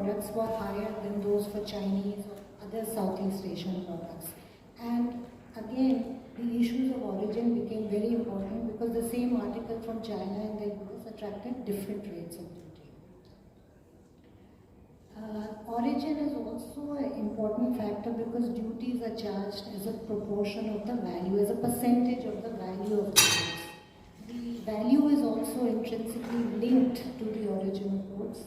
products were higher than those for Chinese or other Southeast Asian products. And again, the issues of origin became very important because the same article from China and the US attracted different rates of duty. Origin is also an important factor because duties are charged as a proportion of the value, as a percentage of the value of the goods. The value is also intrinsically linked to the origin of goods.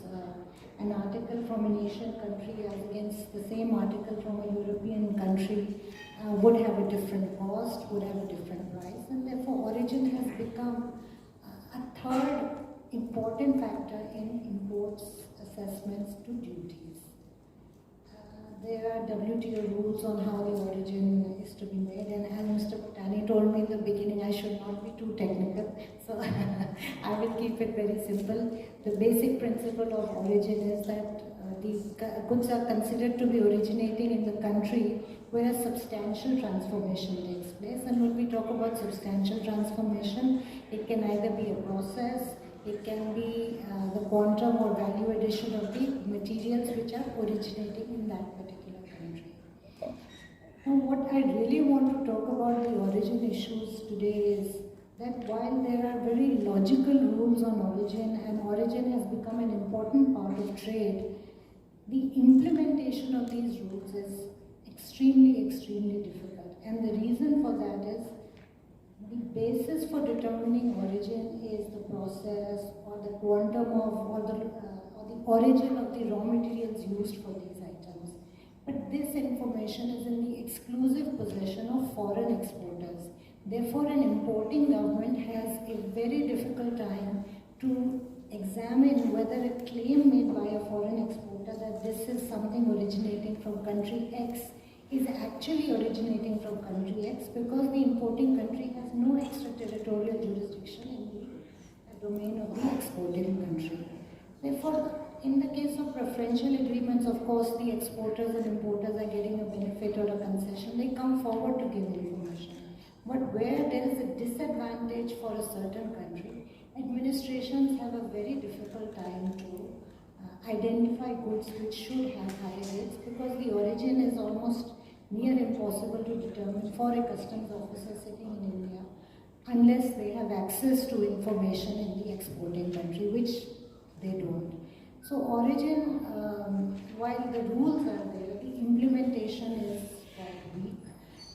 An article from an Asian country as against the same article from a European country would have a different cost, would have a different price, and therefore origin has become a third important factor in imports assessments to duties. There are WTO rules on how the origin is to be made, and as Mr. Patani told me in the beginning, I should not be too technical, so I will keep it very simple. The basic principle of origin is that the goods are considered to be originating in the country where a substantial transformation takes place. And when we talk about substantial transformation, it can either be a process, it can be the quantum or value addition of the materials which are originating in that particular country. Now, what I really want to talk about the origin issues today is that while there are very logical rules on origin and origin has become an important part of trade, the implementation of these rules is extremely difficult. And the reason for that is the basis for determining origin is the process or the quantum of or the origin of the raw materials used for these items. But this information is in the exclusive possession of foreign exporters. Therefore, an importing government has a very difficult time to examine whether a claim made by a foreign exporter that this is something originating from country X is actually originating from country X, because the importing country has no extraterritorial jurisdiction in the domain of the exporting country. Therefore, in the case of preferential agreements, of course, the exporters and importers are getting a benefit or a concession. They come forward to give information. But where there is a disadvantage for a certain country, administrations have a very difficult time to identify goods which should have higher rates, because the origin is almost near impossible to determine for a customs officer sitting in India unless they have access to information in the exporting country, which they don't. So origin, while the rules are there, the implementation is quite weak.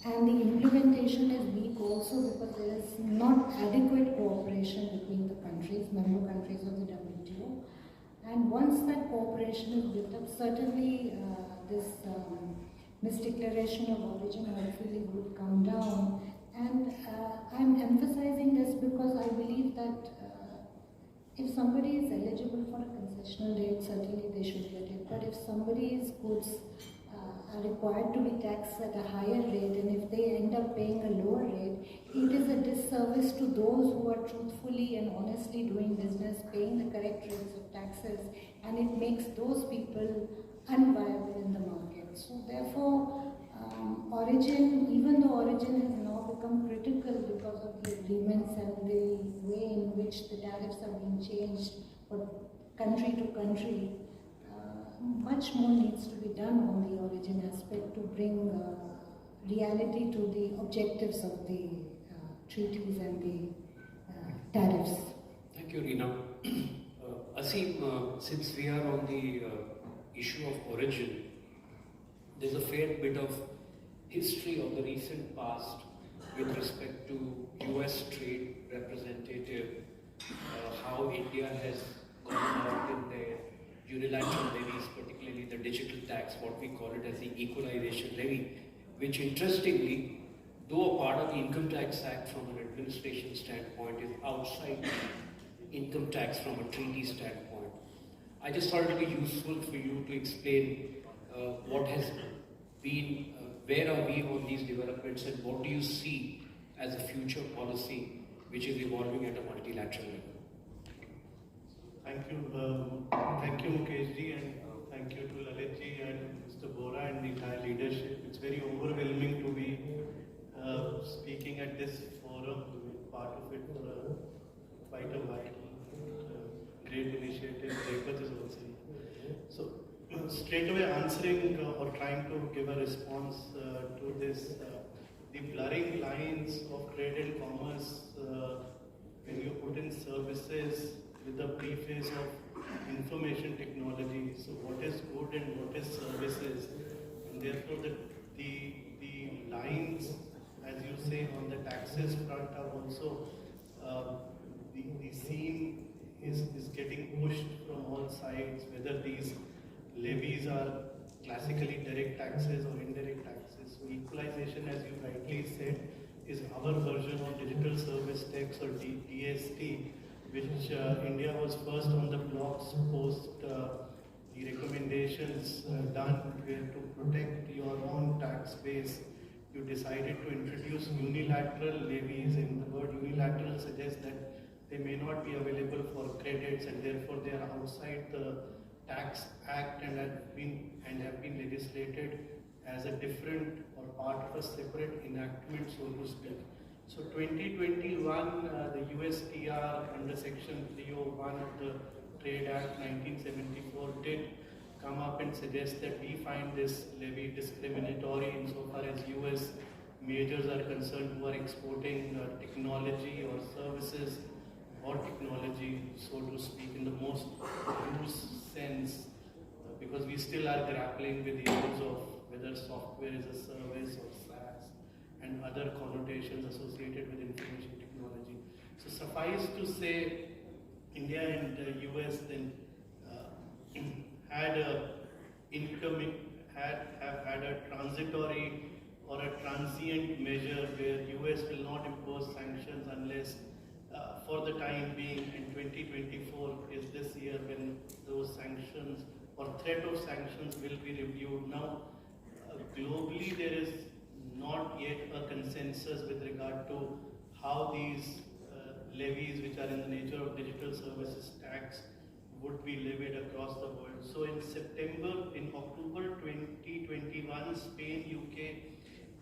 And the implementation is weak also because there is not adequate cooperation between the countries, member countries of the WTO. And once that cooperation is built up, certainly this misdeclaration of origin hopefully would come down. And I'm emphasizing this because I believe that if somebody is eligible for a concessional rate, certainly they should get it. But if somebody's goods are required to be taxed at a higher rate, and if they end up paying a lower rate, it is a disservice to those who are truthfully and honestly doing business, paying the correct rates of taxes, and it makes those people unviable in the market. So therefore, origin, even though origin has now become critical because of the agreements and the way in which the tariffs are being changed for country to country, much more needs to be done on the origin aspect to bring reality to the objectives of the treaties and the tariffs. Thank you, Reena. Asim, since we are on the issue of origin, there's a fair bit of history of the recent past with respect to US trade representative, how India has gone out in their unilateral levies, particularly the digital tax, what we call it as the equalization levy, which interestingly, though a part of the Income Tax Act from an administration standpoint, is outside income tax from a treaty standpoint. I just thought it would be useful for you to explain what has been, where are we on these developments, and what do you see as a future policy which is evolving at a multilateral level? Thank you Mukesh ji, and thank you to Lalit ji and Mr. Bora and the entire leadership. It's very overwhelming to be speaking at this forum, to be part of it for quite a while. Great initiative, Repat is also here. So straight away answering or trying to give a response to this, the blurring lines of trade and commerce, when you put in services with the preface of information technology, so what is good and what is services, and therefore the lines, as you say, on the taxes front are also, the scene is getting pushed from all sides, whether these levies are classically direct taxes or indirect taxes. So equalization, as you rightly said, is our version of digital service tax or DST, which India was first on the blocks post the recommendations done where to protect your own tax base. You decided to introduce unilateral levies, and the word unilateral suggests that they may not be available for credits, and therefore they are outside the tax act and have been legislated as a different or part of a separate enactment, so to speak. So 2021, the USTR under Section 301 of the Trade Act 1974 did come up and suggest that we find this levy discriminatory insofar as US majors are concerned who are exporting technology or services or technology, so to speak, in the most loose sense, because we still are grappling with issues of whether software is a service or SaaS and other connotations associated with information technology. So suffice to say, India and the US then have had a transitory or a transient measure where US will not impose sanctions unless for the time being, and 2024 is this year when those sanctions or threat of sanctions will be reviewed. Now, globally there is not yet a consensus with regard to how these levies, which are in the nature of digital services tax, would be levied across the world. So in October 2021, Spain, UK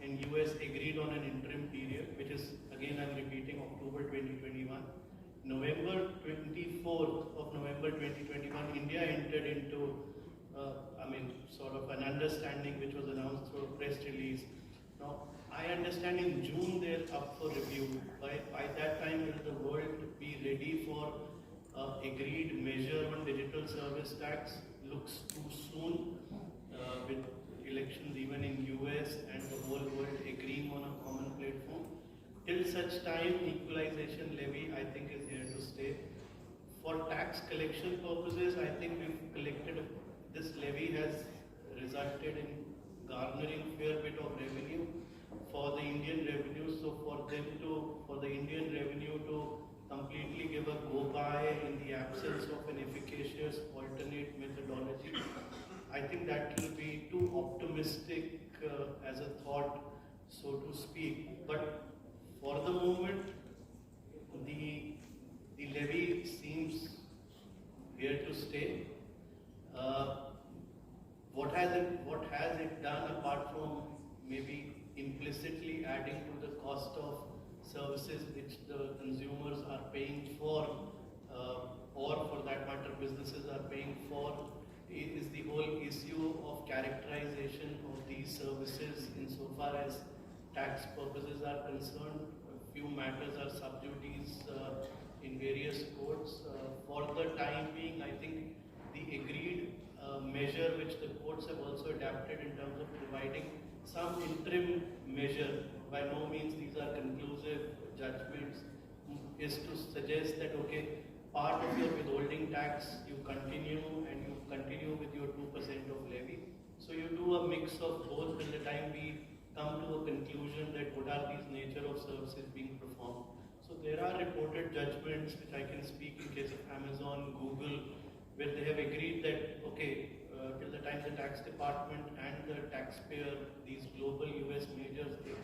and US agreed on an interim period, which is, again I'm repeating, October 2021. November 2021, India entered into sort of an understanding which was announced through a press release. Now, I understand in June they're up for review. By that time, will the world be ready for agreed measure on digital service tax? Looks too soon with elections even in US and the whole world agreeing on a common platform. Till such time, equalization levy, I think, is here to stay. For tax collection purposes, I think we've collected, this levy has resulted in garnering fair bit of revenue for the Indian revenue. So for the Indian revenue to completely give a go-by in the absence of an efficacious alternate methodology, I think that will be too optimistic as a thought, so to speak. But for the moment, the levy seems here to stay. What has it done apart from maybe implicitly adding to the cost of services which the consumers are paying for, or for that matter businesses are paying for, is the whole issue of characterization of these services insofar as tax purposes are concerned. A few matters are sub judice in various courts. For the time being, I think the agreed measure which the courts have also adapted in terms of providing some interim measure, by no means these are conclusive judgments, is to suggest that, okay, part of your withholding tax you continue and you continue with your 2% of levy. So you do a mix of both till the time we come to a conclusion that what are these nature of services being performed. So there are reported judgments which I can speak in case of Amazon, Google, where they have agreed that, okay, till the time the tax department and the taxpayer, these global US majors, they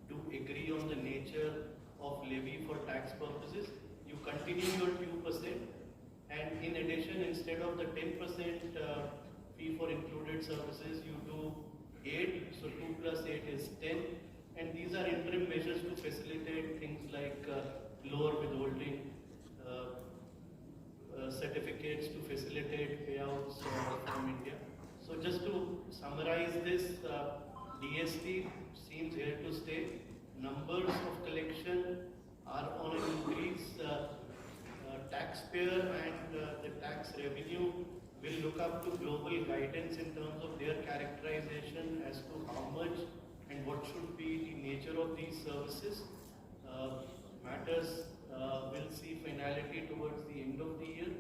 do agree on the nature of levy for tax purposes, you continue your 2%, and in addition, instead of the 10% fee for included services, you do 8, so 2 plus 8 is 10, and these are interim measures to facilitate things like lower withholding, certificates to facilitate payouts from India. So summarize this, DST seems here to stay. Numbers of collection are on an increase. Taxpayer and the tax revenue will look up to global guidance in terms of their characterization as to how much and what should be the nature of these services. Matters will see finality towards the end of the year,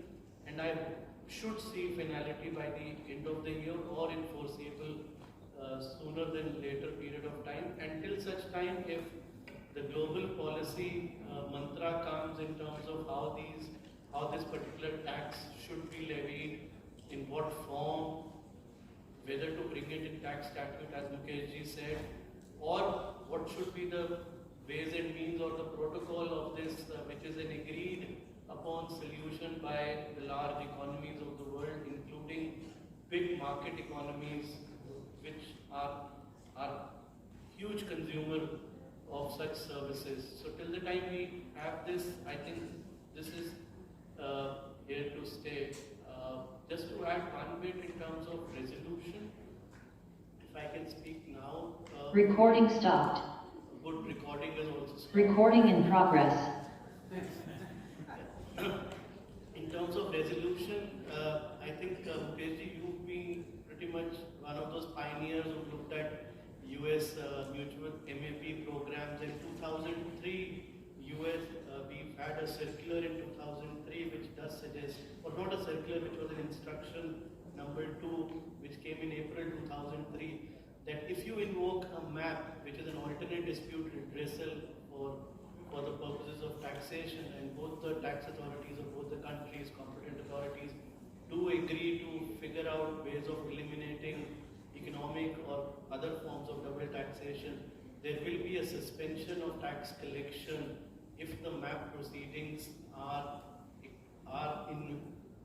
and I should see finality by the end of the year or in foreseeable sooner than later period of time. Until such time, if the global policy mantra comes in terms of how this particular tax should be levied, in what form, whether to bring it in tax statute as Mukeshji said, or what should be the ways and means or the protocol of this, which is an agreed upon solution by the large economies of the world, including big market economies, which are huge consumer of such services. So till the time we have this, I think this is here to stay. Just to add one bit in terms of resolution, if I can speak now. Recording stopped. Good recording is also stopped. Recording in progress. In terms of resolution, I think Mukeshji, you've been pretty much one of those pioneers who looked at US mutual MAP programs. In 2003, US, we've had a circular in 2003 which does suggest, or not a circular, which was an instruction number 2, which came in April 2003, that if you invoke a MAP, which is an alternate dispute redressal for the purposes of taxation, and both the tax authorities of both the countries, competent authorities, do agree to figure out ways of eliminating economic or other forms of double taxation, there will be a suspension of tax collection if the MAP proceedings are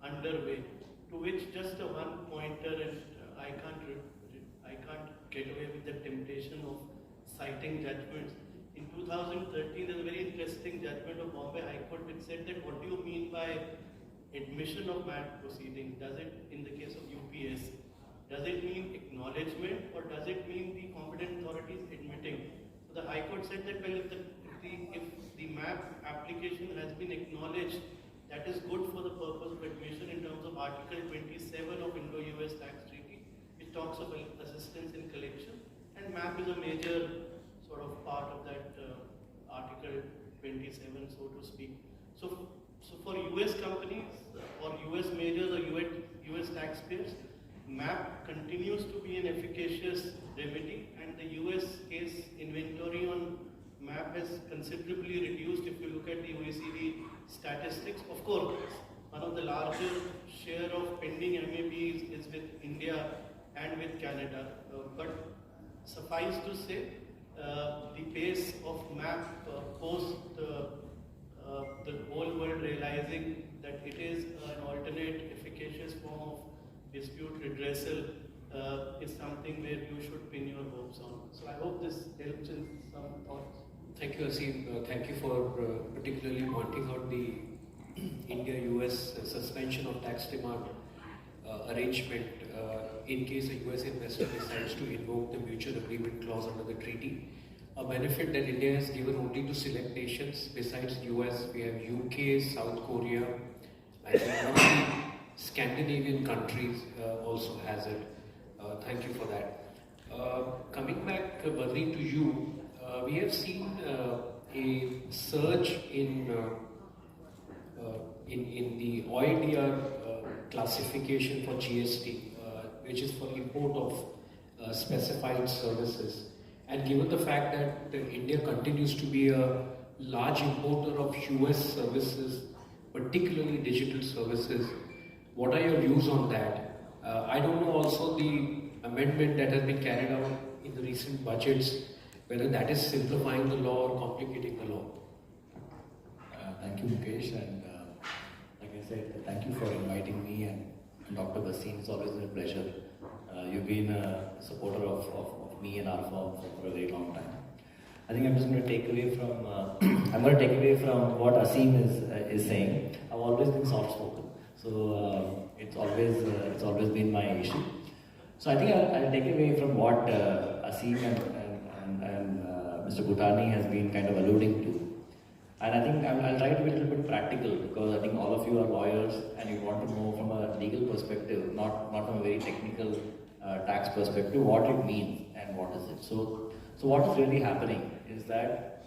underway. To which just a one pointer, and I can't get away with the temptation of citing judgments. In 2013, there's a very interesting judgment of Bombay High Court which said that what do you mean by admission of MAP proceedings? Does it, in the case of UPS, does it mean acknowledgement, or does it mean the competent authorities admitting? So the High Court said that, well, if the MAP application has been acknowledged, that is good for the purpose of admission in terms of Article 27 of Indo-US Tax Treaty, which talks of assistance in collection, and MAP is a major sort of part of that Article 27, so to speak. So for US companies or US majors or US taxpayers, MAP continues to be an efficacious remedy, and the US case inventory on MAP has considerably reduced. If you look at the OECD statistics, of course, one of the larger share of pending MAPs is with India and with Canada. But suffice to say, the pace of MAP post the whole world realizing that it is an alternate efficacious form of dispute redressal is something where you should pin your hopes on. So I hope this helps in some thoughts. Thank you, Asim. Thank you for particularly pointing out the India-US suspension of tax demand arrangement in case a US investor decides to invoke the mutual agreement clause under the treaty. A benefit that India has given only to select nations. Besides US, we have UK, South Korea, I think one of the Scandinavian countries also has it. Thank you for that. Coming back, Badri, to you, we have seen a surge in the OIDR classification for GST, which is for import of specified services. And given the fact that India continues to be a large importer of US services, particularly digital services, what are your views on that? I don't know also the amendment that has been carried out in the recent budgets, whether that is simplifying the law or complicating the law. Thank you, Mukesh, and like I said, thank you for inviting me and Dr. Basin. It's always been a pleasure. You've been a supporter of me and our firm for a very long time. I think I'm just going to take away from what Asim is saying. I've always been soft-spoken, so it's always been my issue. So I think I'll take away from what Asim and Mr. Bhutani has been kind of alluding to. And I think I'll try to be a little bit practical, because I think all of you are lawyers and you want to know from a legal perspective, not from a very technical tax perspective, what it means and what is it. So what is really happening is that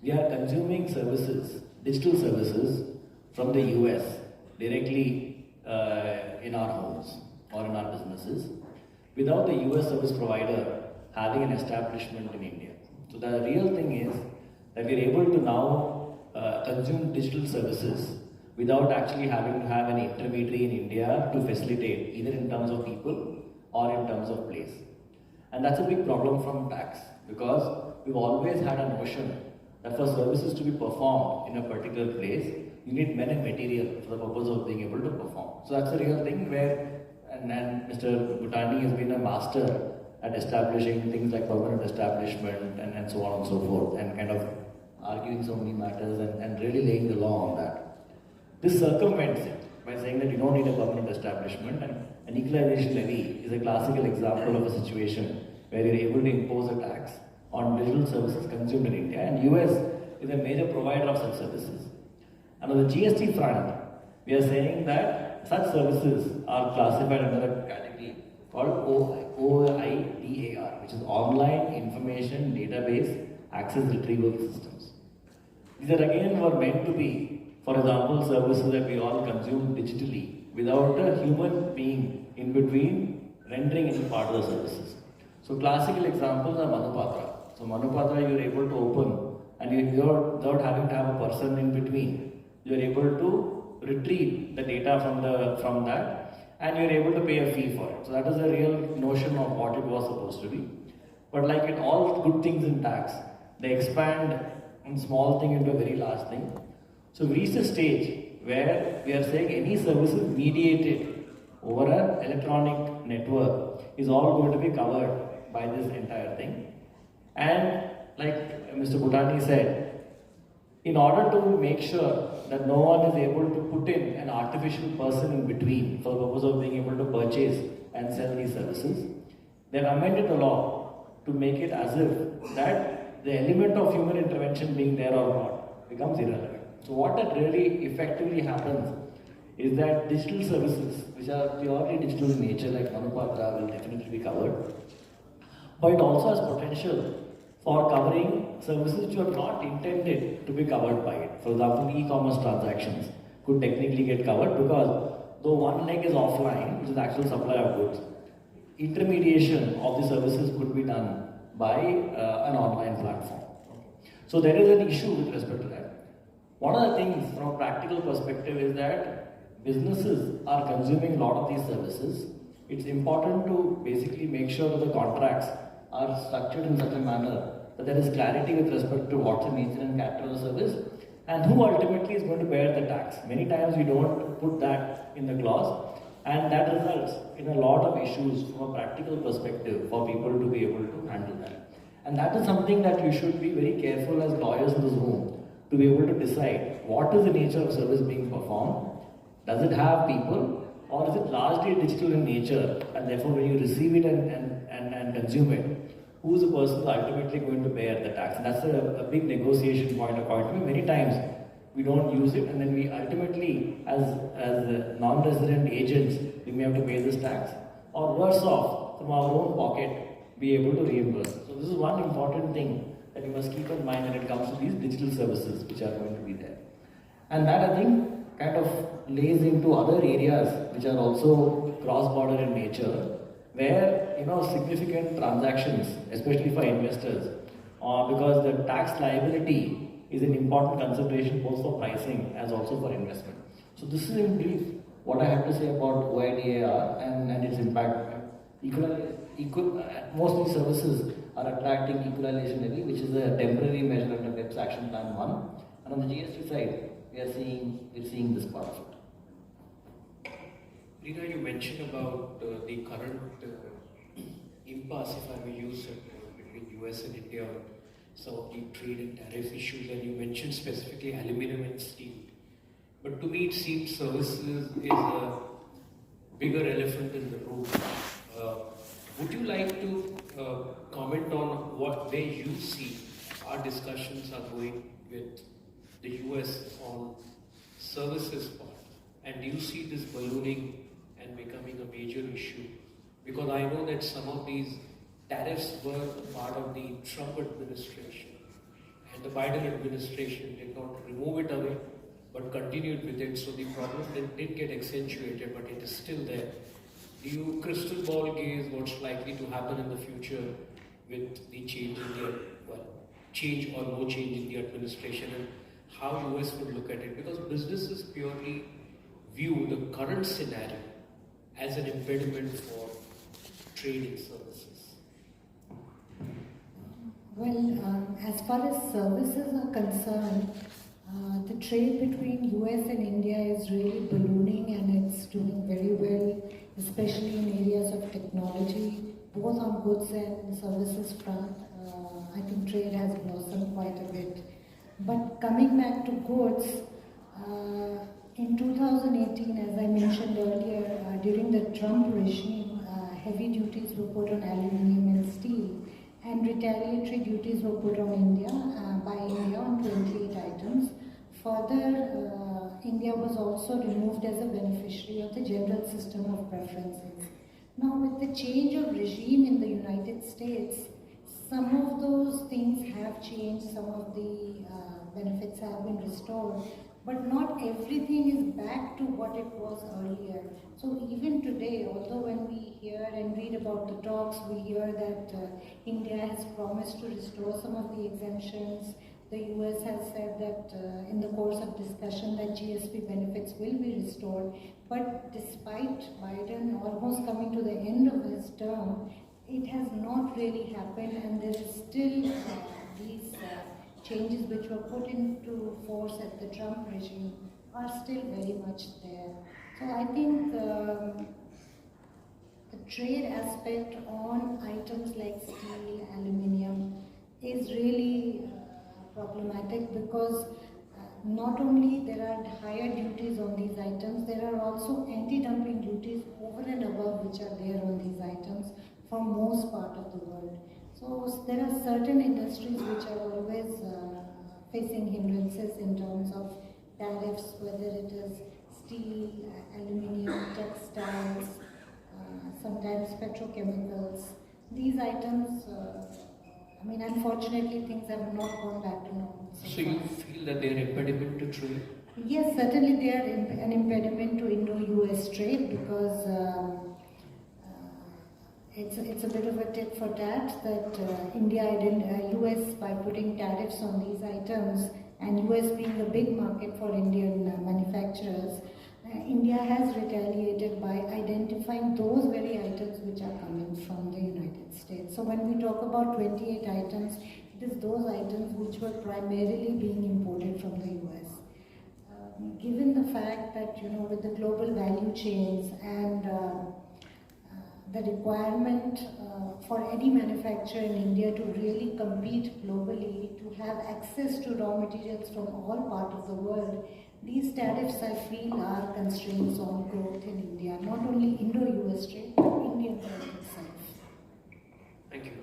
we are consuming services, digital services from the US directly in our homes or in our businesses, without the US service provider having an establishment in India. So the real thing is that we're able to now consume digital services without actually having to have an intermediary in India to facilitate, either in terms of people or in terms of place. And that's a big problem from tax, because we've always had a notion that for services to be performed in a particular place, you need men and material for the purpose of being able to perform. So that's a real thing where, and Mr. Bhutani has been a master at establishing things like permanent establishment and so on and so forth, and kind of arguing so many matters and really laying the law on that. This circumvents it by saying that you don't need a permanent establishment, and an equalization levy is a classical example of a situation where you're able to impose a tax on digital services consumed in India, and US is a major provider of such services. And on the GST front, we are saying that such services are classified under a category called OIDAR, which is Online Information Database Access Retrieval Systems. These are again were meant to be, for example, services that we all consume digitally without a human being in between rendering any part of the services. So classical examples are Manupatra. So Manupatra you are able to open, and without having to have a person in between, you are able to retrieve the data from that, and you are able to pay a fee for it. So that is the real notion of what it was supposed to be. But like in all good things in tax, they expand one small thing into a very large thing. So we reached a stage where we are saying any services mediated over an electronic network is all going to be covered by this entire thing. And like Mr. Bhutani said, in order to make sure that no one is able to put in an artificial person in between for the purpose of being able to purchase and sell these services, they have amended the law to make it as if that the element of human intervention being there or not becomes irrelevant. So what that really effectively happens is that digital services, which are purely digital in nature, like Manupatra, will definitely be covered. But it also has potential for covering services which are not intended to be covered by it. For example, e-commerce transactions could technically get covered, because though one leg is offline, which is the actual supply of goods, intermediation of the services could be done by an online platform. So there is an issue with respect to that. One of the things from a practical perspective is that businesses are consuming a lot of these services. It's important to basically make sure that the contracts are structured in such a manner that there is clarity with respect to what's the nature and character of the service and who ultimately is going to bear the tax. Many times we don't put that in the clause, and that results in a lot of issues from a practical perspective for people to be able to handle that. And that is something that you should be very careful as lawyers in this room to be able to decide what is the nature of service being performed. Does it have people, or is it largely digital in nature, and therefore when you receive it and consume it, who is the person ultimately going to bear the tax? And that's a big negotiation point according to me. Many times we don't use it, and then we ultimately, as non-resident agents, we may have to pay this tax, or worse off, from our own pocket, be able to reimburse. So this is one important thing that you must keep in mind when it comes to these digital services which are going to be there. And that, I think, kind of lays into other areas which are also cross-border in nature, where significant transactions, especially for investors, because the tax liability is an important consideration both for pricing as also for investment. So this is in brief what I have to say about OIDAR and its impact. Most of these services are attracting equalization levy, which is a temporary measure under BEPS Action Plan 1. And on the GST side, we're seeing this part of it. Rita, you mentioned about the current impasse, if I may use it, between US and India on some of the trade and tariff issues, and you mentioned specifically aluminum and steel. But to me, it seems services is a bigger elephant in the room. Would you like to comment on where you see our discussions are going with the US on services part? And do you see this ballooning and becoming a major issue? Because I know that some of these tariffs were part of the Trump administration, and the Biden administration did not remove it away, but continued with it. So the problem did get accentuated, but it is still there. Do you crystal ball gaze what's likely to happen in the future with the change in the, change or no change in the administration, and how US would look at it? Because businesses purely view the current scenario as an impediment for trade in services. Well, as far as services are concerned, the trade between US and India is really ballooning, and it's doing very well, especially in areas of technology, both on goods and services front. I think trade has blossomed quite a bit. But coming back to goods, in 2018, as I mentioned earlier, during the Trump regime, heavy duties were put on aluminium and steel, and retaliatory duties were put on India by India on 28 items. Further, India was also removed as a beneficiary of the general system of preferences. Now, with the change of regime in the United States, some of those things have changed, some of the benefits have been restored, but not everything is back to what it was earlier. So even today, although when we hear and read about the talks, we hear that India has promised to restore some of the exemptions. The US has said that in the course of discussion that GSP benefits will be restored. But despite Biden almost coming to the end of his term, it has not really happened, and there is still these changes which were put into force at the Trump regime are still very much there. So I think the trade aspect on items like steel, aluminium is really problematic, because not only there are higher duties on these items, there are also anti-dumping duties over and above which are there on these items for most part of the world. So there are certain industries which are always facing hindrances in terms of tariffs, whether it is steel, aluminium, textiles, sometimes petrochemicals. These items, I mean, unfortunately, things have not gone back to normal. So you feel that they are impediment to trade? Yes, certainly they are an impediment to Indo-US trade, because it's a bit of a tit for tat that US, by putting tariffs on these items, and US being a big market for Indian manufacturers, India has retaliated by identifying those very items which are coming from the United States. So when we talk about 28 items, it is those items which were primarily being imported from the US. Given the fact that, with the global value chains and the requirement for any manufacturer in India to really compete globally, to have access to raw materials from all parts of the world, these tariffs, I feel, are constraints on growth in India, not only Indo-US trade, but Indian trade itself. Thank you.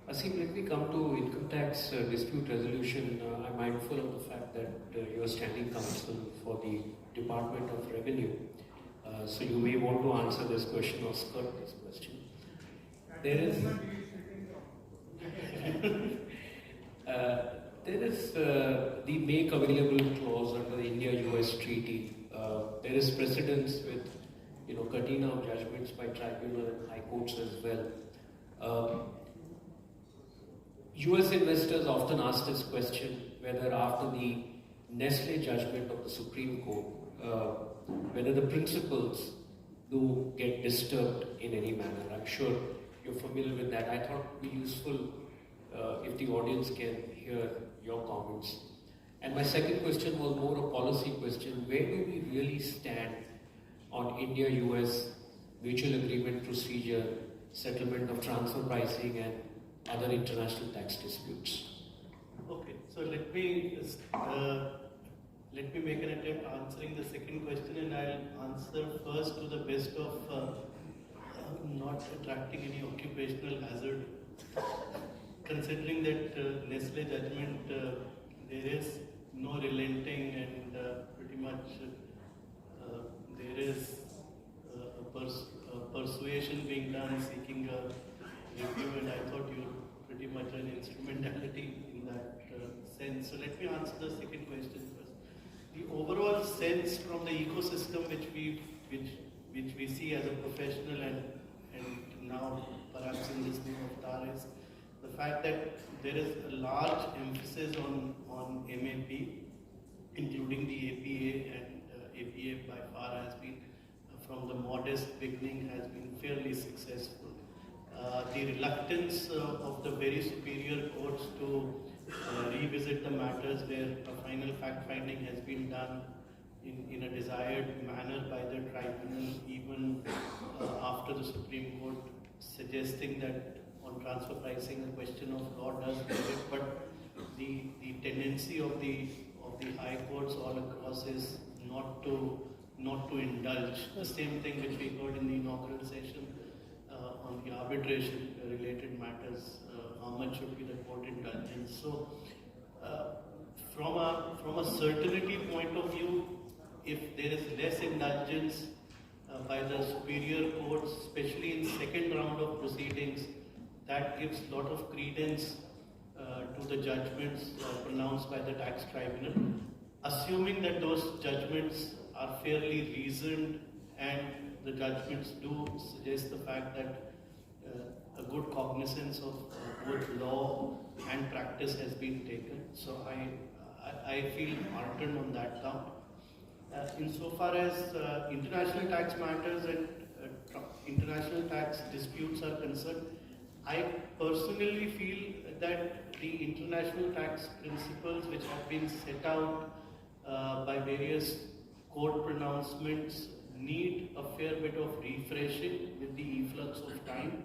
Asim, let me come to income tax dispute resolution. I'm mindful of the fact that you are standing counsel for the Department of Revenue. So you may want to answer this question or skirt this question. There is the make available clause under the India-US treaty. There is precedence with, catena of judgments by tribunal and high courts as well. US investors often ask this question whether after the Nestle judgment of the Supreme Court, whether the principles do get disturbed in any manner. I'm sure you're familiar with that. I thought it would be useful if the audience can hear your comments. And my second question was more a policy question. Where do we really stand on India-US mutual agreement procedure, settlement of transfer pricing and other international tax disputes? Okay, so let me make an attempt answering the second question, and I'll answer first to the best of not attracting any occupational hazard. Considering that Nestle judgment, there is no relenting and pretty much there is a persuasion being done seeking a review, and I thought you were pretty much an instrumentality in that sense. So let me answer the second question first. The overall sense from the ecosystem which we see as a professional and now perhaps in this new avatar is the fact that there is a large emphasis on MAP, including the APA, and APA by far has been, from the modest beginning, has been fairly successful. The reluctance of the very superior courts to revisit the matters where a final fact-finding has been done in a desired manner by the tribunal, even after the Supreme Court suggesting that on transfer pricing a question of law does merit, but the tendency of the high courts all across is not to indulge. The same thing which we heard in the inaugural session on the arbitration related matters, how much should be the court indulgence. So from a certainty point of view, if there is less indulgence by the superior courts, especially in second round of proceedings, that gives a lot of credence to the judgments pronounced by the tax tribunal, assuming that those judgments are fairly reasoned and the judgments do suggest the fact that a good cognizance of both law and practice has been taken. So I feel heartened on that count. Insofar as international tax matters and international tax disputes are concerned, I personally feel that the international tax principles which have been set out by various court pronouncements need a fair bit of refreshing with the efflux of time.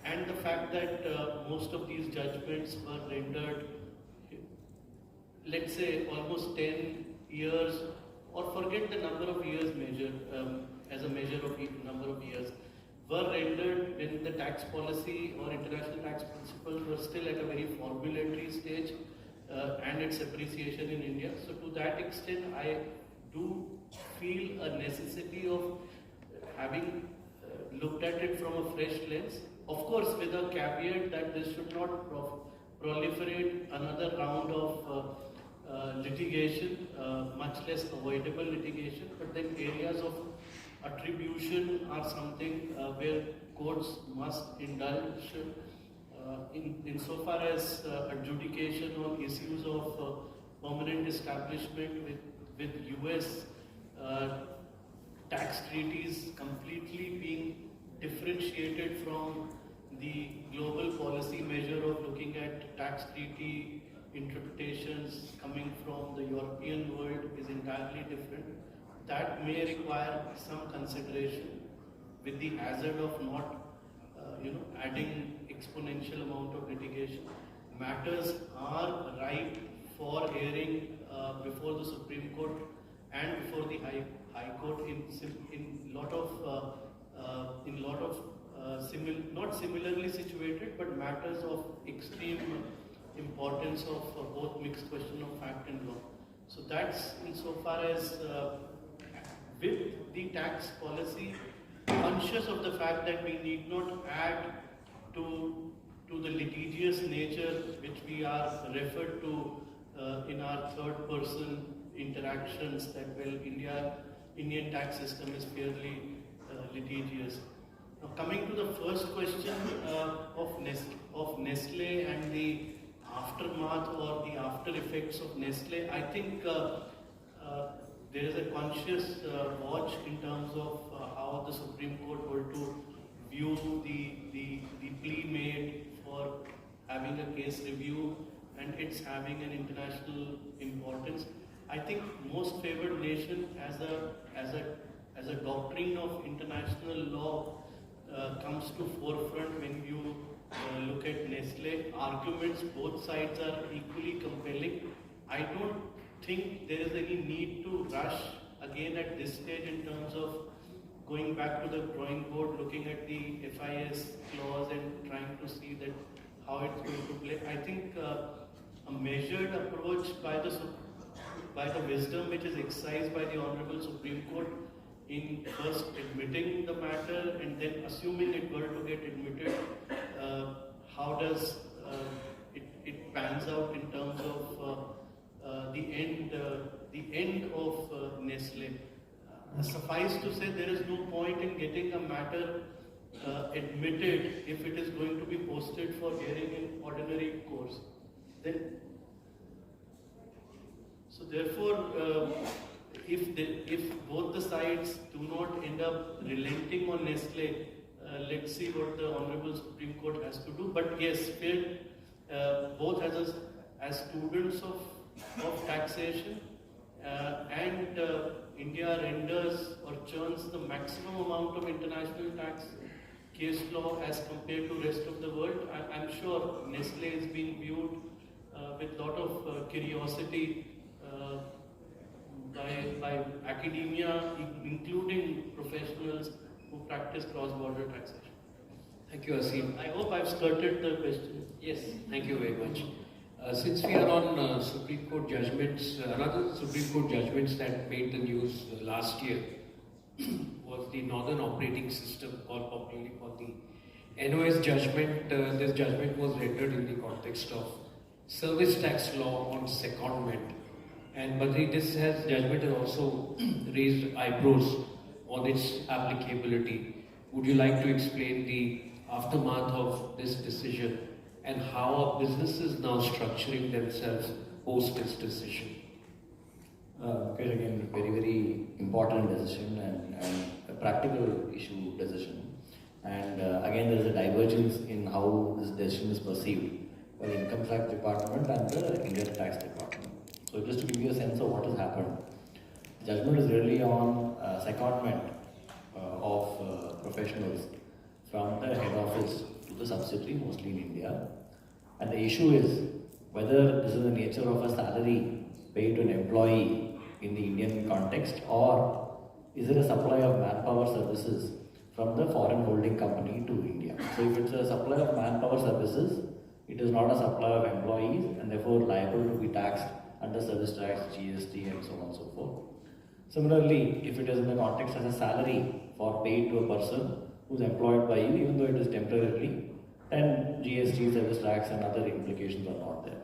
And the fact that most of these judgments were rendered, let's say, almost 10 years, or forget the number of years measured as a measure of number of years, were rendered when the tax policy or international tax principles were still at a very formulatory stage and its appreciation in India. So to that extent, I do feel a necessity of having looked at it from a fresh lens. Of course, with a caveat that this should not proliferate another round of litigation, much less avoidable litigation, but then areas of attribution are something where courts must indulge insofar as adjudication on issues of permanent establishment with US tax treaties completely being differentiated from the global policy measure of looking at tax treaty interpretations coming from the European world is entirely different. That may require some consideration with the hazard of not adding exponential amount of litigation. Matters are ripe for hearing before the Supreme Court and before the High Court in lot of not similarly situated, but matters of extreme importance of both mixed question of fact and law. So that's insofar as with the tax policy, conscious of the fact that we need not add to the litigious nature which we are referred to in our third person interactions, that Indian tax system is fairly litigious. Now coming to the first question of Nestle and the aftermath or the after effects of Nestle, I think there is a conscious watch in terms of how the Supreme Court were to view the plea made for having a case review and its having an international importance. I think most favored nation as a doctrine of international law comes to forefront when you look at Nestle. Arguments, both sides are equally compelling. I don't think there is any need to rush again at this stage in terms of going back to the drawing board, looking at the FIS clause and trying to see that how it's going to play. I think a measured approach by the wisdom which is exercised by the Honorable Supreme Court in first admitting the matter and then assuming it were to get admitted, how does it pans out in terms of the end of Nestle. Suffice to say, there is no point in getting a matter admitted if it is going to be posted for hearing in ordinary course. So therefore, if both the sides do not end up relenting on Nestle, let's see what the Honorable Supreme Court has to do. But yes, both as students of taxation and India renders or churns the maximum amount of international tax case law as compared to rest of the world. I'm sure Nestle is being viewed with a lot of curiosity by academia, including professionals who practice cross-border taxation. Thank you, Asim. I hope I've skirted the question. Yes, thank you very much. Since we are on Supreme Court judgments, another Supreme Court judgments that made the news last year was the Northern Operating System, popularly called the NOS judgment. This judgment was rendered in the context of service tax law on secondment. And Badri, this judgment has also raised eyebrows on its applicability. Would you like to explain the aftermath of this decision and how are businesses now structuring themselves post this decision? Okay, again, very, very important decision and a practical issue decision. And again, there is a divergence in how this decision is perceived by the Income Tax Department and the Indirect Tax Department. So just to give you a sense of what has happened, the judgment is really on secondment of professionals from the head office to the subsidiary, mostly in India. And the issue is whether this is the nature of a salary paid to an employee in the Indian context, or is it a supply of manpower services from the foreign holding company to India. So if it's a supply of manpower services, it is not a supply of employees and therefore liable to be taxed under service tax, GST and so on and so forth. Similarly, if it is in the context as a salary for paid to a person who is employed by you, even though it is temporarily, then GST, service tax and other implications are not there.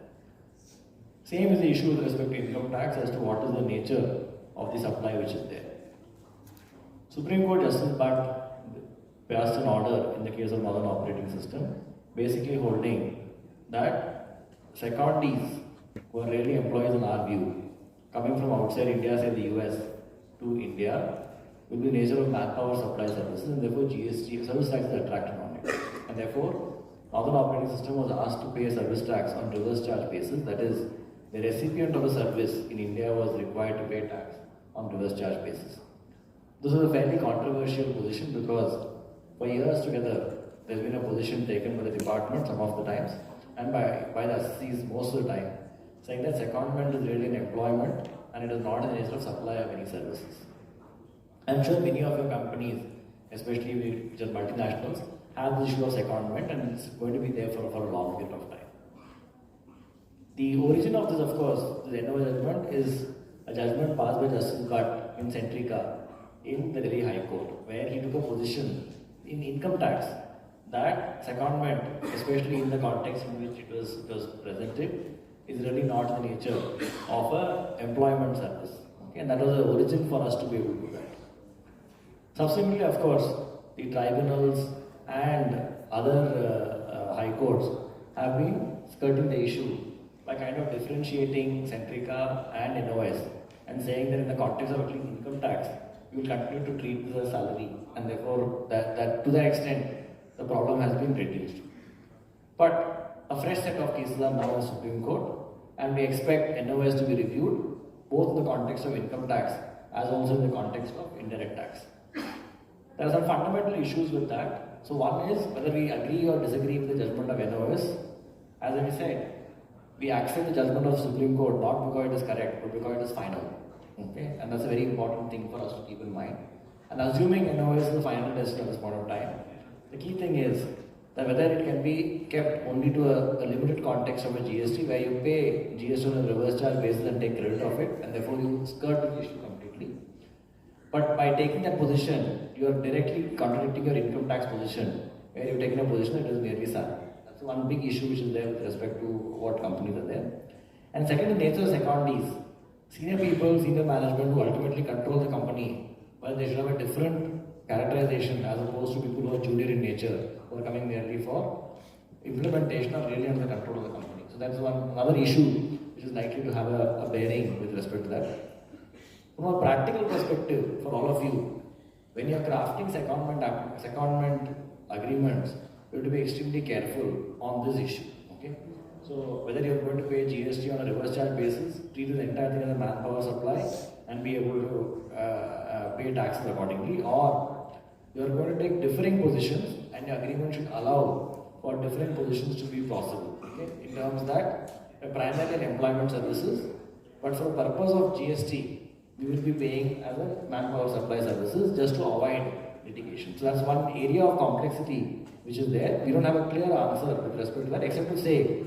Same is the issue with respect to income tax as to what is the nature of the supply which is there. Supreme Court Justice Bhatt passed an order in the case of Northern Operating System, basically holding that secondees, who are really employees in our view, coming from outside India, say the US, to India, will be nature of manpower supply services, and therefore GST, service tax is attracted on it. And therefore, Northern Operating System was asked to pay a service tax on reverse charge basis, that is, the recipient of the service in India was required to pay tax on reverse charge basis. This is a fairly controversial position because for years together, there has been a position taken by the department some of the times and by the assessees most of the time, saying that secondment is really an employment and it is not in the nature of supply of any services. I'm sure many of your companies, especially which are multinationals, have the issue of secondment and it's going to be there for a long period of time. The origin of this, of course, the NOA judgment is a judgment passed by Justice Bhatt in Centrica in the Delhi High Court, where he took a position in income tax that secondment, especially in the context in which it was presented, is really not the nature of an employment service. Okay? And that was the origin for us to be able to do that. Subsequently, of course, the tribunals and other high courts have been skirting the issue by kind of differentiating Centrica and NOS and saying that in the context of income tax, you will continue to treat this as salary, and therefore that to that extent the problem has been reduced. But a fresh set of cases are now in the Supreme Court, and we expect NOS to be reviewed both in the context of income tax as also in the context of indirect tax. There are some fundamental issues with that. So one is whether we agree or disagree with the judgment of NOS. As I said, we accept the judgment of the Supreme Court not because it is correct, but because it is final. Okay? And that's a very important thing for us to keep in mind. And assuming NOS is the final decision at this point of time, the key thing is that whether it can be kept only to a limited context of a GST where you pay GST on a reverse charge basis and take credit of it, and therefore you skirt the issue completely. But by taking that position, you are directly contradicting your income tax position, where you're taking a position that is merely salary. That's one big issue which is there with respect to what companies are there. And second, the nature of secondees. Senior people, senior management who ultimately control the company, well, they should have a different characterization as opposed to people who are junior in nature, who are coming merely for implementation or really under the control of the company. So that's another issue which is likely to have a bearing with respect to that. From a practical perspective, for all of you, when you are crafting secondment agreements, you have to be extremely careful on this issue. Okay? So whether you are going to pay GST on a reverse charge basis, treat the entire thing as a manpower supply and be able to pay taxes accordingly, or you are going to take differing positions and your agreement should allow for different positions to be possible. Okay? In terms that primarily in employment services, but for the purpose of GST, we will be paying as a manpower supply services just to avoid litigation. So that's one area of complexity which is there. We don't have a clear answer with respect to that, except to say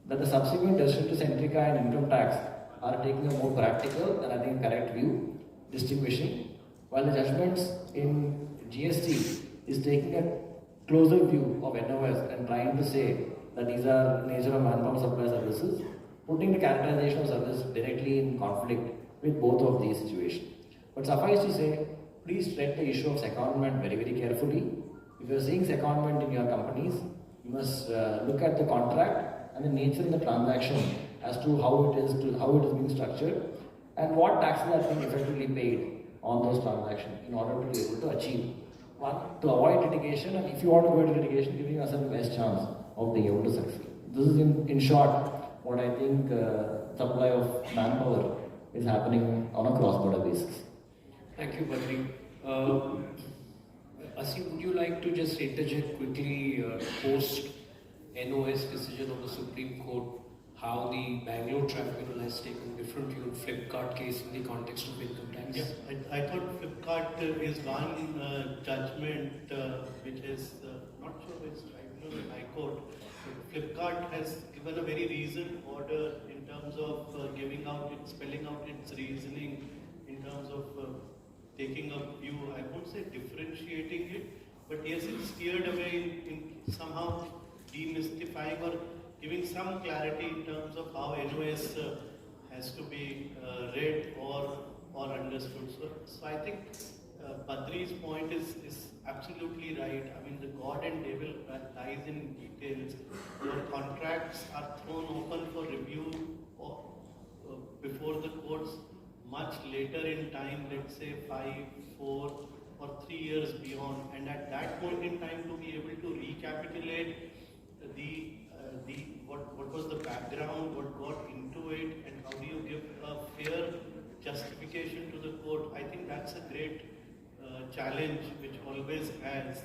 that the subsequent decision to Centrica and income tax are taking a more practical and I think correct view, distinguishing, while the judgments in GST is taking a closer view of NOS and trying to say that these are nature of manpower supply services, putting the characterization of service directly in conflict with both of these situations. But suffice to say, please tread the issue of secondment very, very carefully. If you are seeing secondment in your companies, you must look at the contract and the nature of the transaction as to how it is being structured and what taxes are being effectively paid on those transactions in order to be able to achieve one, to avoid litigation, and if you want to go into litigation, giving yourself the best chance of being able to succeed. This is in short what I think supply of manpower is happening on a cross-border basis. Thank you, Badri. Asim, would you like to just interject quickly post NOS decision of the Supreme Court, how the Bangalore tribunal has taken different view of Flipkart case in the context of income tax? Yeah, I thought Flipkart is one judgment which is not sure which tribunal or High Court. Flipkart has given a very reasoned order in terms of spelling out its reasoning in terms of taking a view, I won't say differentiating it, but yes, it's steered away in somehow demystifying or giving some clarity in terms of how NOS has to be read or understood. So I think Badri's point is absolutely right. I mean, the God and devil lies in details. Your contracts are thrown open for review before the courts much later in time, let's say 5, 4 or 3 years beyond, and at that point in time to be able to recapitulate what was the background, what got into it, and how do you give a fair justification to the court. I think that's a great challenge which always has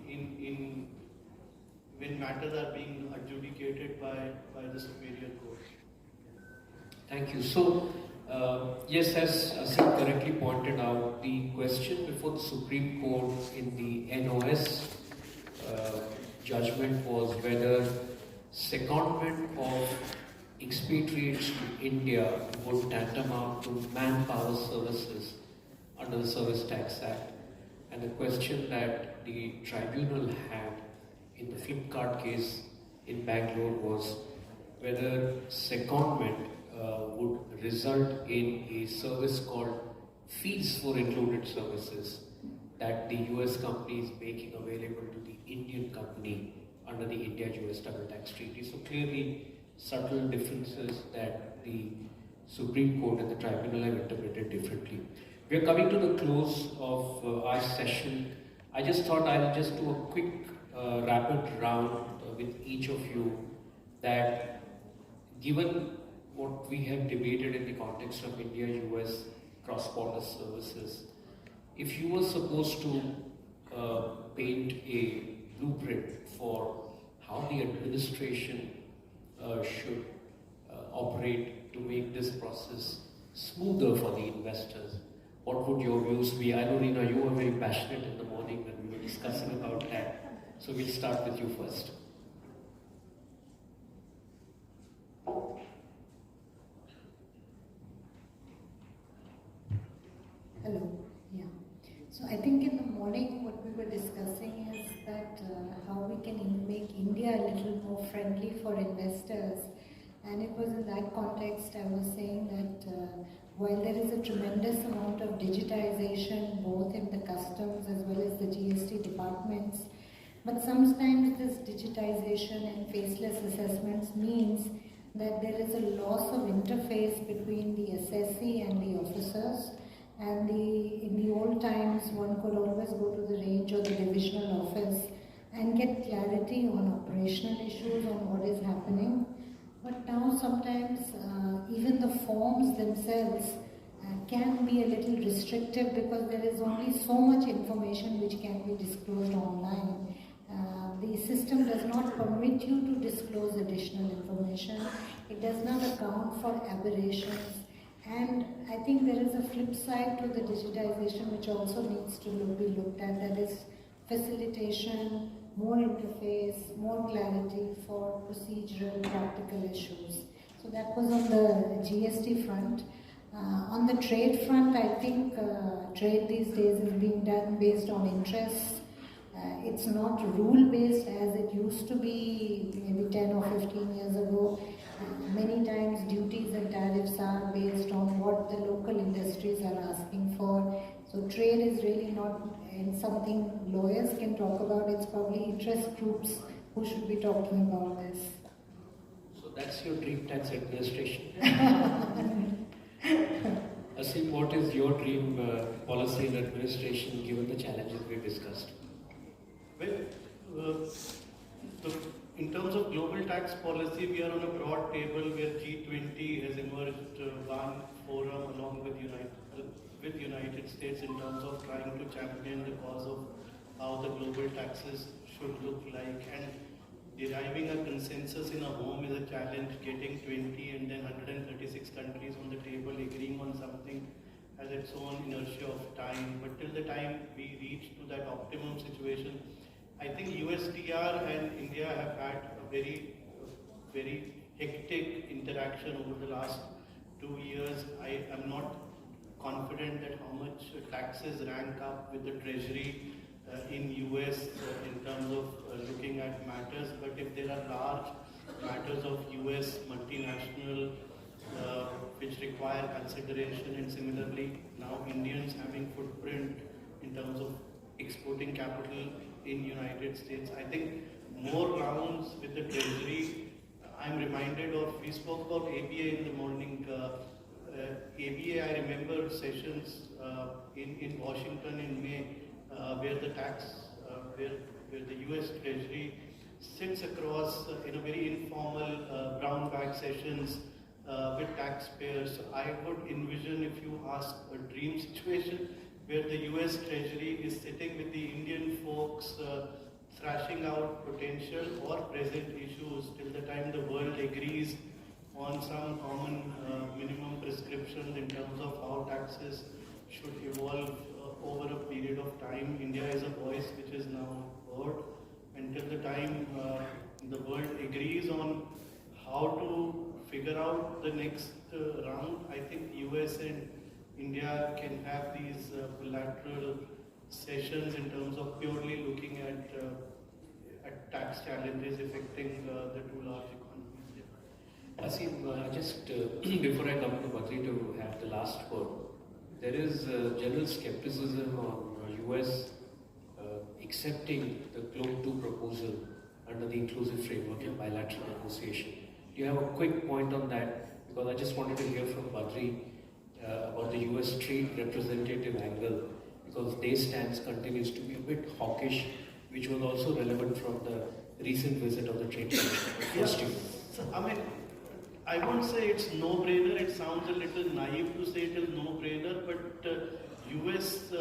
in when matters are being adjudicated by the superior court. Thank you. So, yes, as Asim correctly pointed out, the question before the Supreme Court in the NOS judgment was whether secondment of expatriates to India would tantamount to manpower services under the Service Tax Act. And the question that the tribunal had in the Flipkart case in Bangalore was whether secondment would result in a service called fees for included services that the US company is making available to the Indian company under the India-US double tax treaty. So clearly subtle differences that the Supreme Court and the tribunal have interpreted differently. We are coming to the close of our session. I just thought I'll just do a quick rapid round with each of you, that given what we have debated in the context of India-US cross-border services, if you were supposed to paint a blueprint for how the administration should operate to make this process smoother for the investors, what would your views be? I know, Reena, you were very passionate in the morning when we were discussing about that. So we'll start with you first. Hello. Yeah. So I think in the morning what we were discussing is that how we can make India a little more friendly for investors. And it was in that context I was saying that while there is a tremendous amount of digitization both in the customs as well as the GST departments, but sometimes this digitization and faceless assessments means that there is a loss of interface between the assessee and the officers. And in the old times, one could always go to the range or the divisional office and get clarity on operational issues, on what is happening. But now sometimes even the forms themselves can be a little restrictive because there is only so much information which can be disclosed online. The system does not permit you to disclose additional information. It does not account for aberrations. And I think there is a flip side to the digitization which also needs to be looked at, that is facilitation, more interface, more clarity for procedural, practical issues. So that was on the GST front. On the trade front, I think trade these days is being done based on interests. It's not rule-based as it used to be maybe 10 or 15 years ago. Many times duties and tariffs are based on what the local industries are asking for. So trade is really not something lawyers can talk about. It's probably interest groups who should be talking about this. So that's your dream tax administration. Asim, what is your dream policy and administration given the challenges we discussed? Well, in terms of global tax policy, we are on a broad table where G20 has emerged one forum along with United States in terms of trying to champion the cause of how the global taxes should look like, and deriving a consensus in a home is a challenge. Getting 20 and then 136 countries on the table agreeing on something has its own inertia of time. But till the time we reach to that optimum situation, I think USTR and India have had a very hectic interaction over the last 2 years. I am not confident that how much taxes rank up with the Treasury in US in terms of looking at matters. But if there are large matters of US multinational which require consideration, and similarly now Indians having footprint in terms of exporting capital in United States, I think more rounds with the Treasury. I'm reminded of, we spoke about ABA in the morning. ABA, I remember sessions in Washington in May where the where the US Treasury sits across in a very informal brown bag sessions with taxpayers. So I would envision, if you ask, a dream situation where the US Treasury is sitting with the Indian folks thrashing out potential or present issues till the time the world agrees on some common minimum prescriptions in terms of how taxes should evolve over a period of time. India is a voice which is now heard. Until the time the world agrees on how to figure out the next round, I think US and India can have these bilateral sessions in terms of purely looking at tax challenges affecting the two large economies. Asim, just before I come to Badri to have the last word, there is general skepticism on US accepting the Globe 2 proposal under the inclusive framework and bilateral negotiation. Do you have a quick point on that? Because I just wanted to hear from Badri about the US trade representative angle, because their stance continues to be a bit hawkish, which was also relevant from the recent visit of the trade commissioner. So, I mean, I won't say it's no-brainer. It sounds a little naive to say it is no-brainer, but US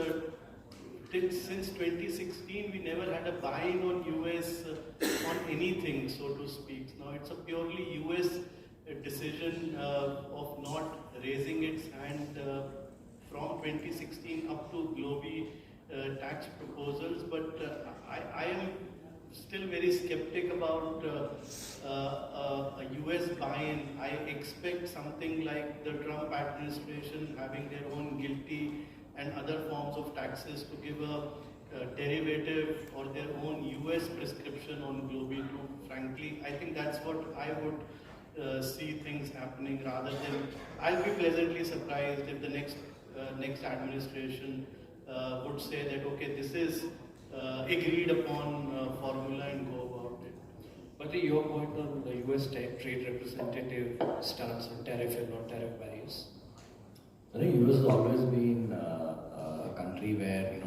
since 2016 we never had a buy-in on US on anything, so to speak. Now it's a purely US decision of not raising its hand from 2016 up to global tax proposals, but I am still very skeptic about a US buy-in. I expect something like the Trump administration having their own GILTI and other forms of taxes to give a derivative or their own US prescription on global too. Frankly, I think that's what I would see things happening rather than. I'll be pleasantly surprised if the next administration would say that okay, this is agreed upon formula and go about it. But your point on the US trade representative stance on tariff and non-tariff barriers? I think US has always been a country where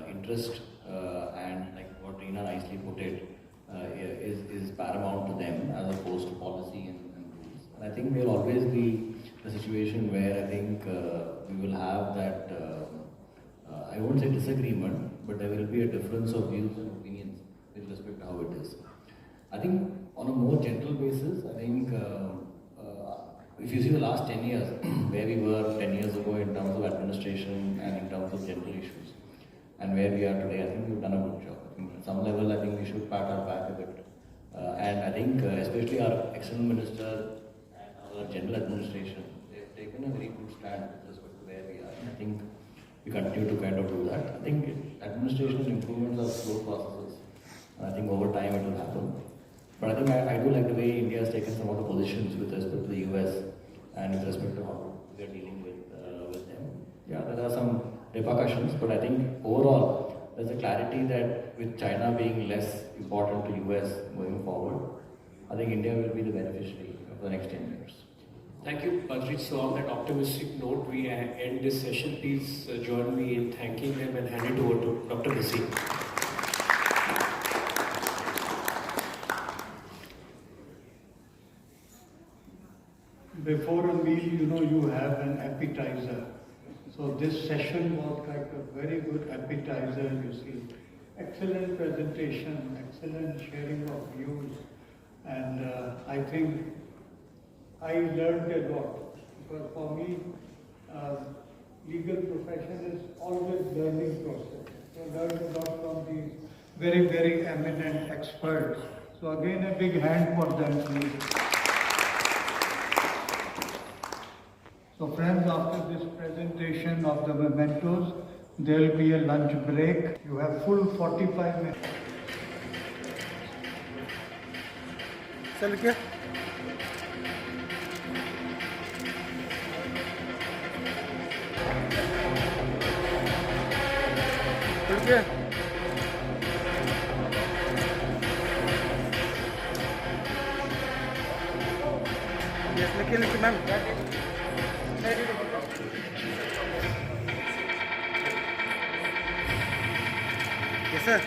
interest and like what Reena nicely put it is paramount to them as opposed to policy and rules. And I think there will always be a situation where I think we will have that. I won't say disagreement, but there will be a difference of views and opinions with respect to how it is. I think on a more gentle basis, I think if you see the last 10 years, where we were 10 years ago in terms of administration and in terms of general issues, and where we are today, I think we've done a good job. I think at some level, I think we should pat our back a bit. And I think especially our external minister and our general administration, they've taken a very good stand with respect to where we are. And I think we continue to kind of do that. I think administration improvements are slow processes. And I think over time it will happen. But I think I do like the way India has taken some of the positions with respect to the US and with respect to how we are dealing with them. Yeah, there are some repercussions, but I think overall there's a clarity that with China being less important to US going forward, I think India will be the beneficiary of the next 10 years. Thank you, Badrit. So on that optimistic note, we end this session. Please join me in thanking them and hand it over to Dr. Bassi. Before a meal, you have an appetizer. So this session was like a very good appetizer, you see. Excellent presentation, excellent sharing of views. And I think I learned a lot. Because for me, legal profession is always learning process. So learn a lot from these very, very eminent experts. So again, a big hand for them, please. So friends, after this presentation of the mementos, there will be a lunch break. You have full 45 minutes. Chal ke? Chal ke? Yes, लिखिए ma'am. Yes, sir.